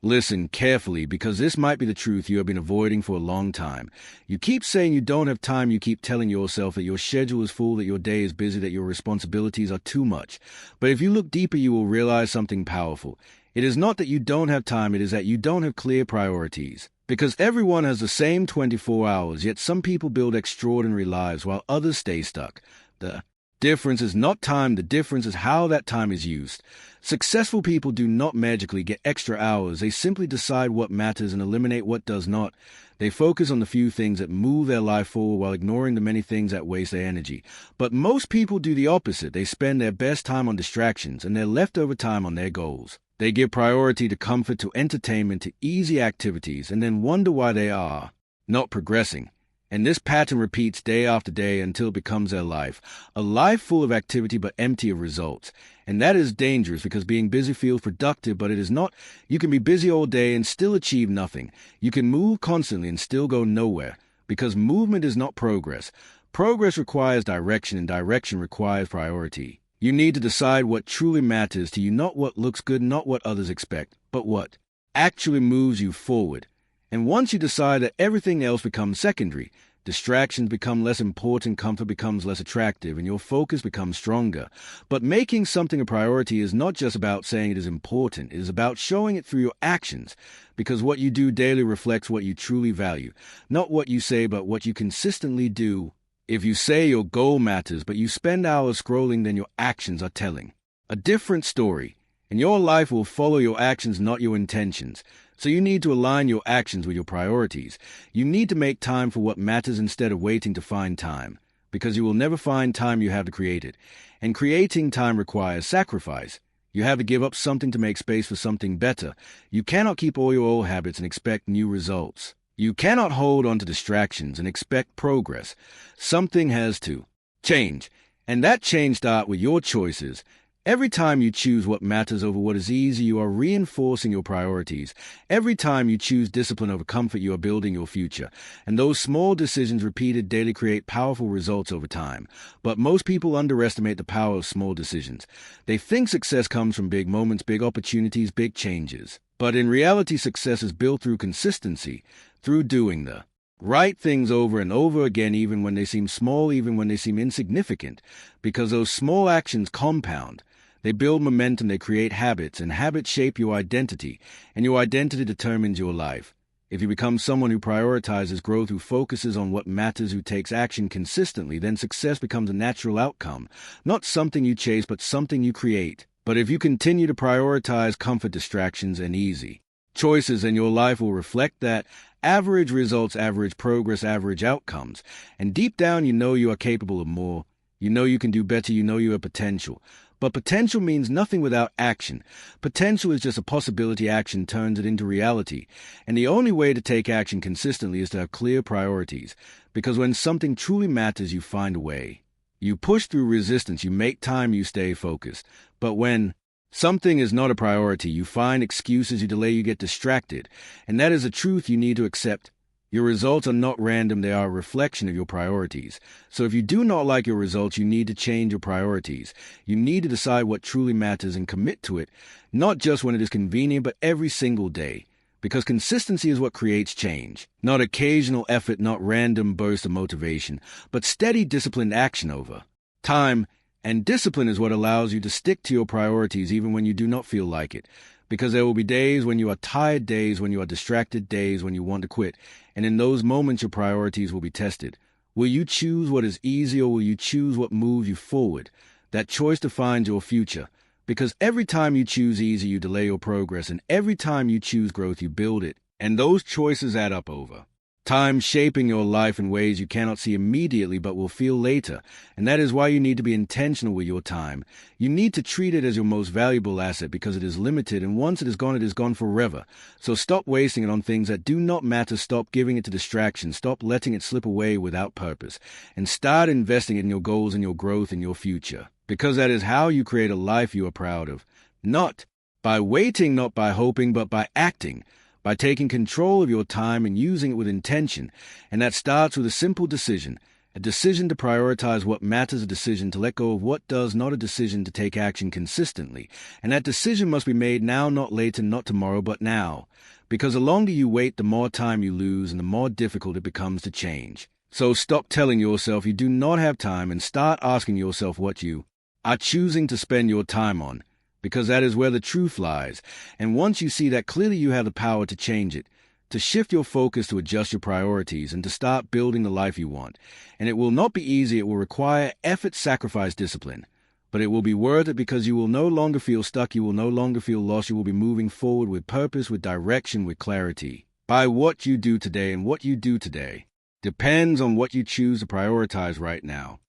Listen carefully, because this might be the truth you have been avoiding for a long time. You keep saying you don't have time, you keep telling yourself that your schedule is full, that your day is busy, that your responsibilities are too much. But if you look deeper, you will realize something powerful. It is not that you don't have time, it is that you don't have clear priorities. Because everyone has the same 24 hours, yet some people build extraordinary lives while others stay stuck. The difference is not time, the difference is how that time is used. Successful people do not magically get extra hours, they simply decide what matters and eliminate what does not. They focus on the few things that move their life forward while ignoring the many things that waste their energy. But most people do the opposite. They spend their best time on distractions and their leftover time on their goals. They give priority to comfort, to entertainment, to easy activities, and then wonder why they are not progressing. And this pattern repeats day after day until it becomes their life. A life full of activity but empty of results. And that is dangerous, because being busy feels productive, but it is not. You can be busy all day and still achieve nothing. You can move constantly and still go nowhere, because movement is not progress. Progress requires direction, and direction requires priority. You need to decide what truly matters to you, not what looks good, not what others expect, but what actually moves you forward. And once you decide that, everything else becomes secondary. Distractions become less important, comfort becomes less attractive, and your focus becomes stronger. But making something a priority is not just about saying it is important. It is about showing it through your actions, because what you do daily reflects what you truly value. Not what you say, but what you consistently do. If you say your goal matters, but you spend hours scrolling, then your actions are telling a different story. And your life will follow your actions, not your intentions. So you need to align your actions with your priorities. You need to make time for what matters instead of waiting to find time, because you will never find time, you have to create it. And creating time requires sacrifice. You have to give up something to make space for something better. You cannot keep all your old habits and expect new results. You cannot hold on to distractions and expect progress. Something has to change. And that change starts with your choices. Every time you choose what matters over what is easy, you are reinforcing your priorities. Every time you choose discipline over comfort, you are building your future. And those small decisions repeated daily create powerful results over time. But most people underestimate the power of small decisions. They think success comes from big moments, big opportunities, big changes. But in reality, success is built through consistency, through doing the right things over and over again, even when they seem small, even when they seem insignificant, because those small actions compound. They build momentum, they create habits, and habits shape your identity, and your identity determines your life. If you become someone who prioritizes growth, who focuses on what matters, who takes action consistently, then success becomes a natural outcome, not something you chase, but something you create. But if you continue to prioritize comfort, distractions, and easy choices, then your life will reflect that. Average results, average progress, average outcomes. And deep down, you know you are capable of more. You know you can do better, you know you have potential. But potential means nothing without action. Potential is just a possibility. Action turns it into reality. And the only way to take action consistently is to have clear priorities. Because when something truly matters, you find a way. You push through resistance, you make time, you stay focused. But when something is not a priority, you find excuses, you delay, you get distracted. And that is a truth you need to accept. Your results are not random, they are a reflection of your priorities. So if you do not like your results, you need to change your priorities. You need to decide what truly matters and commit to it, not just when it is convenient, but every single day. Because consistency is what creates change. Not occasional effort, not random bursts of motivation, but steady, disciplined action over time. And discipline is what allows you to stick to your priorities even when you do not feel like it. Because there will be days when you are tired, days when you are distracted, days when you want to quit. And in those moments, your priorities will be tested. Will you choose what is easy, or will you choose what moves you forward? That choice defines your future. Because every time you choose easy, you delay your progress. And every time you choose growth, you build it. And those choices add up over time, shaping your life in ways you cannot see immediately but will feel later. And that is why you need to be intentional with your time. You need to treat it as your most valuable asset, because it is limited, and once it is gone forever. So stop wasting it on things that do not matter. Stop giving it to distractions. Stop letting it slip away without purpose. And start investing in your goals and your growth and your future. Because that is how you create a life you are proud of. Not by waiting, not by hoping, but by acting. By taking control of your time and using it with intention. And that starts with a simple decision. A decision to prioritize what matters, a decision to let go of what does, not a decision to take action consistently. And that decision must be made now, not later, not tomorrow, but now. Because the longer you wait, the more time you lose and the more difficult it becomes to change. So stop telling yourself you do not have time and start asking yourself what you are choosing to spend your time on. Because that is where the truth lies. And once you see that clearly, you have the power to change it, to shift your focus, to adjust your priorities, and to start building the life you want. And it will not be easy. It will require effort, sacrifice, discipline. But it will be worth it, because you will no longer feel stuck. You will no longer feel lost. You will be moving forward with purpose, with direction, with clarity. By what you do today, and what you do today depends on what you choose to prioritize right now.